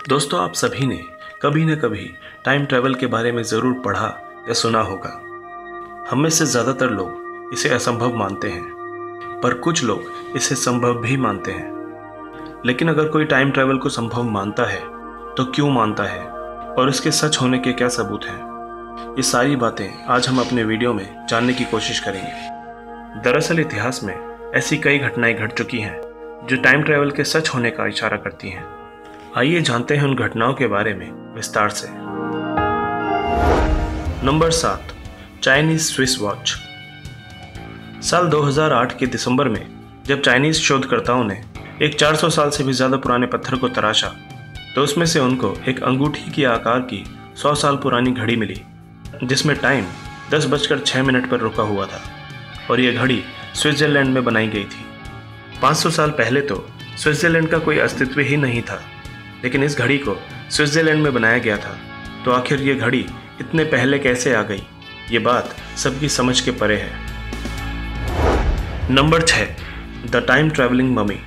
दोस्तों, आप सभी ने कभी न कभी टाइम ट्रैवल के बारे में ज़रूर पढ़ा या सुना होगा। हम में से ज़्यादातर लोग इसे असंभव मानते हैं, पर कुछ लोग इसे संभव भी मानते हैं। लेकिन अगर कोई टाइम ट्रैवल को संभव मानता है तो क्यों मानता है और इसके सच होने के क्या सबूत हैं, ये सारी बातें आज हम अपने वीडियो में जानने की कोशिश करेंगे। दरअसल इतिहास में ऐसी कई घटनाएं घट चुकी हैं जो टाइम ट्रैवल के सच होने का इशारा करती हैं। आइए जानते हैं उन घटनाओं के बारे में विस्तार से। Number 7, Chinese Swiss watch. साल 2008 के दिसंबर में जब चाइनीज शोधकर्ताओं ने एक 400 साल से भी ज़्यादा पुराने पत्थर को तराशा तो उसमें से उनको एक अंगूठी के आकार की 100 साल पुरानी घड़ी मिली, जिसमें टाइम 10:06 पर रुका हुआ था और यह घड़ी स्विट्जरलैंड में बनाई गई थी। 500 साल पहले तो स्विट्जरलैंड का कोई अस्तित्व ही नहीं था, लेकिन इस घड़ी को स्विट्जरलैंड में बनाया गया था। तो आखिर ये घड़ी इतने पहले कैसे आ गई, ये बात सबकी समझ के परे है। Number 6, the time travelling mummy.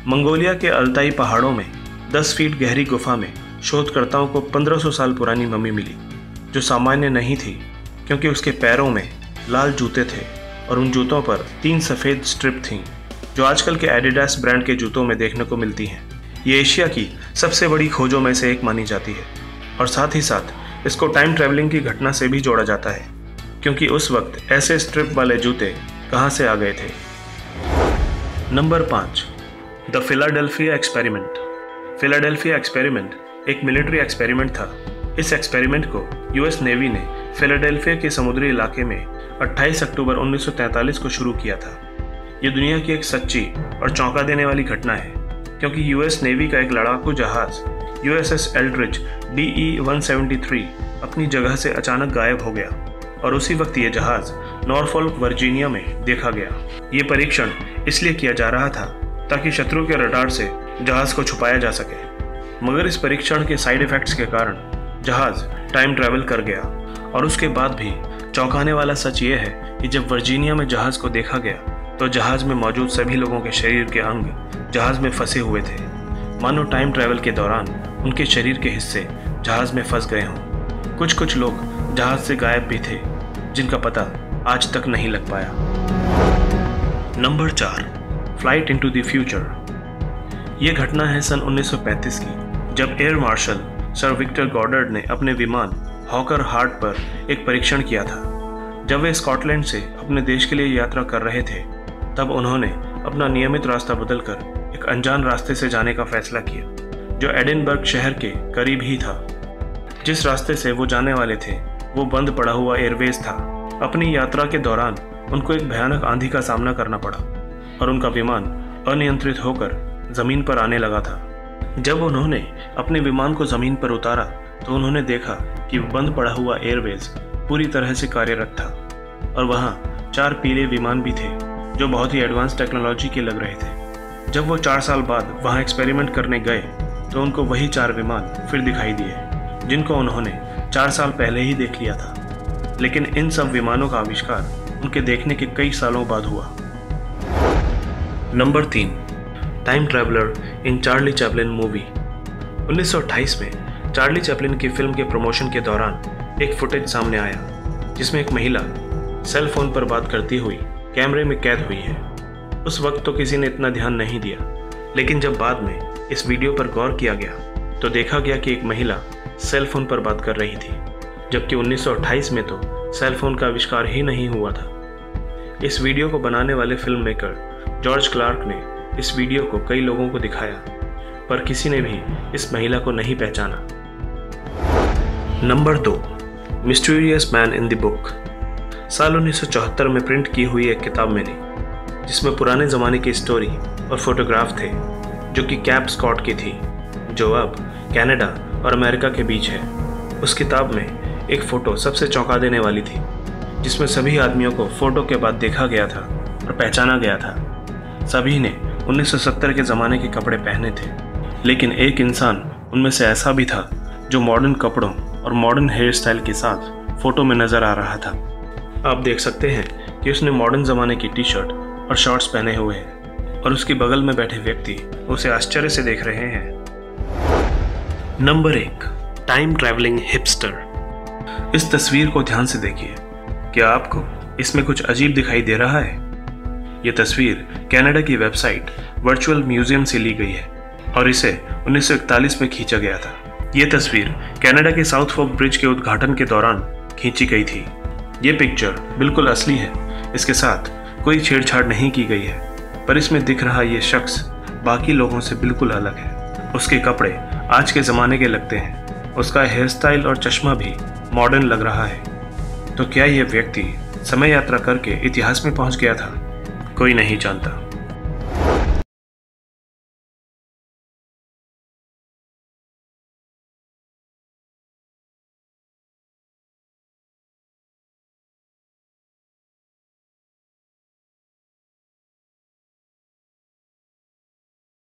Mongolia के अल्ताई पहाड़ों में 10 फीट गहरी गुफा में शोधकर्ताओं को 1500 साल पुरानी ममी मिली, जो सामान्य नहीं थी क्योंकि उसके पैरों में लाल जूते थे और उन जूतों पर 3 सफ़ेद स्ट्रिप थीं, जो आजकल के एडिडास ब्रांड के जूतों में देखने को मिलती हैं। ये एशिया की सबसे बड़ी खोजों में से एक मानी जाती है और साथ ही साथ इसको टाइम ट्रैवलिंग की घटना से भी जोड़ा जाता है, क्योंकि उस वक्त ऐसे स्ट्रिप वाले जूते कहाँ से आ गए थे। Number 5, the Philadelphia experiment. Philadelphia experiment एक मिलिट्री एक्सपेरिमेंट था। इस एक्सपेरिमेंट को यूएस नेवी ने फिलाडेल्फिया के समुद्री इलाके में 28 अक्टूबर 1943 को शुरू किया था। ये दुनिया की एक सच्ची और चौंका देने वाली घटना है, क्योंकि यूएस नेवी का एक लड़ाकू जहाज यूएसएस एल्ड्रिच DE-173 अपनी जगह से अचानक गायब हो गया और उसी वक्त ये जहाज नॉरफॉल्क वर्जीनिया में देखा गया। ये परीक्षण इसलिए किया जा रहा था ताकि शत्रु के रडार से जहाज को छुपाया जा सके, मगर इस परीक्षण के साइड इफेक्ट्स के कारण जहाज टाइम ट्रैवल कर गया। और उसके बाद भी चौंकाने वाला सच ये है कि जब वर्जीनिया में जहाज को देखा गया तो जहाज में मौजूद सभी लोगों के शरीर के अंग जहाज में फंसे हुए थे, मानो टाइम ट्रैवल के दौरान उनके शरीर के हिस्से जहाज में फंस गए हों। कुछ लोग जहाज से गायब भी थे, जिनका पता आज तक नहीं लग पाया। Number 4, flight into the future. ये घटना है सन 1935 की, जब एयर मार्शल सर विक्टर गॉडर्ड ने अपने विमान हॉकर हार्ट पर एक परीक्षण किया था। जब वे स्कॉटलैंड से अपने देश के लिए यात्रा कर रहे थे, तब उन्होंने अपना नियमित रास्ता बदलकर एक अनजान रास्ते से जाने का फैसला किया, जो एडिनबर्ग शहर के करीब ही था। जिस रास्ते से वो जाने वाले थे वो बंद पड़ा हुआ एयरवेज था। अपनी यात्रा के दौरान उनको एक भयानक आंधी का सामना करना पड़ा और उनका विमान अनियंत्रित होकर जमीन पर आने लगा था। जब उन्होंने अपने विमान को जमीन पर उतारा तो उन्होंने देखा कि बंद पड़ा हुआ एयरवेज पूरी तरह से कार्यरत था और वहाँ 4 पीले विमान भी थे जो बहुत ही एडवांस टेक्नोलॉजी के लग रहे थे। जब वो 4 साल बाद वहाँ एक्सपेरिमेंट करने गए तो उनको वही 4 विमान फिर दिखाई दिए, जिनको उन्होंने 4 साल पहले ही देख लिया था। लेकिन इन सब विमानों का आविष्कार उनके देखने के कई सालों बाद हुआ। नंबर 3, टाइम ट्रैवलर इन चार्ली चैपलिन मूवी। 1928 में चार्ली चैपलिन की फिल्म के प्रमोशन के दौरान एक फुटेज सामने आया, जिसमें एक महिला सेल फोन पर बात करती हुई कैमरे में कैद हुई है। उस वक्त तो किसी ने इतना ध्यान नहीं दिया, लेकिन जब बाद में इस वीडियो पर गौर किया गया तो देखा गया कि एक महिला सेल फोन पर बात कर रही थी, जबकि 1928 में तो सेल फोन का आविष्कार ही नहीं हुआ था। इस वीडियो को बनाने वाले फिल्म मेकर जॉर्ज क्लार्क ने इस वीडियो को कई लोगों को दिखाया, पर किसी ने भी इस महिला को नहीं पहचाना। Number 2, mysterious man in the book. साल 1974 में प्रिंट की हुई एक किताब मिली, जिसमें पुराने ज़माने की स्टोरी और फोटोग्राफ थे, जो कि कैप स्कॉट की थी, जो अब कनाडा और अमेरिका के बीच है। उस किताब में एक फ़ोटो सबसे चौंका देने वाली थी, जिसमें सभी आदमियों को फ़ोटो के बाद देखा गया था और पहचाना गया था। सभी ने 1970 के ज़माने के कपड़े पहने थे, लेकिन एक इंसान उनमें से ऐसा भी था जो मॉडर्न कपड़ों और मॉडर्न हेयर स्टाइल के साथ फ़ोटो में नज़र आ रहा था। आप देख सकते हैं कि उसने मॉडर्न ज़माने की टी-शर्ट और शॉर्ट्स पहने हुए हैं और उसके बगल में बैठे व्यक्ति उसे आश्चर्य से देख रहे हैं। Number 1, time travelling hipster. इस तस्वीर को ध्यान से देखिए। क्या आपको इसमें कुछ अजीब दिखाई दे रहा है? ये तस्वीर कनाडा की वेबसाइट वर्चुअल म्यूजियम से ली गई है और इसे 1941 में खींचा गया था। ये तस्वीर कनाडा के साउथ फोर्क ब्रिज के उद्घाटन के दौरान खींची गई थी। ये पिक्चर बिल्कुल असली है, इसके साथ कोई छेड़छाड़ नहीं की गई है, पर इसमें दिख रहा ये शख्स बाकी लोगों से बिल्कुल अलग है। उसके कपड़े आज के ज़माने के लगते हैं, उसका हेयर स्टाइल और चश्मा भी मॉडर्न लग रहा है। तो क्या यह व्यक्ति समय यात्रा करके इतिहास में पहुंच गया था? कोई नहीं जानता।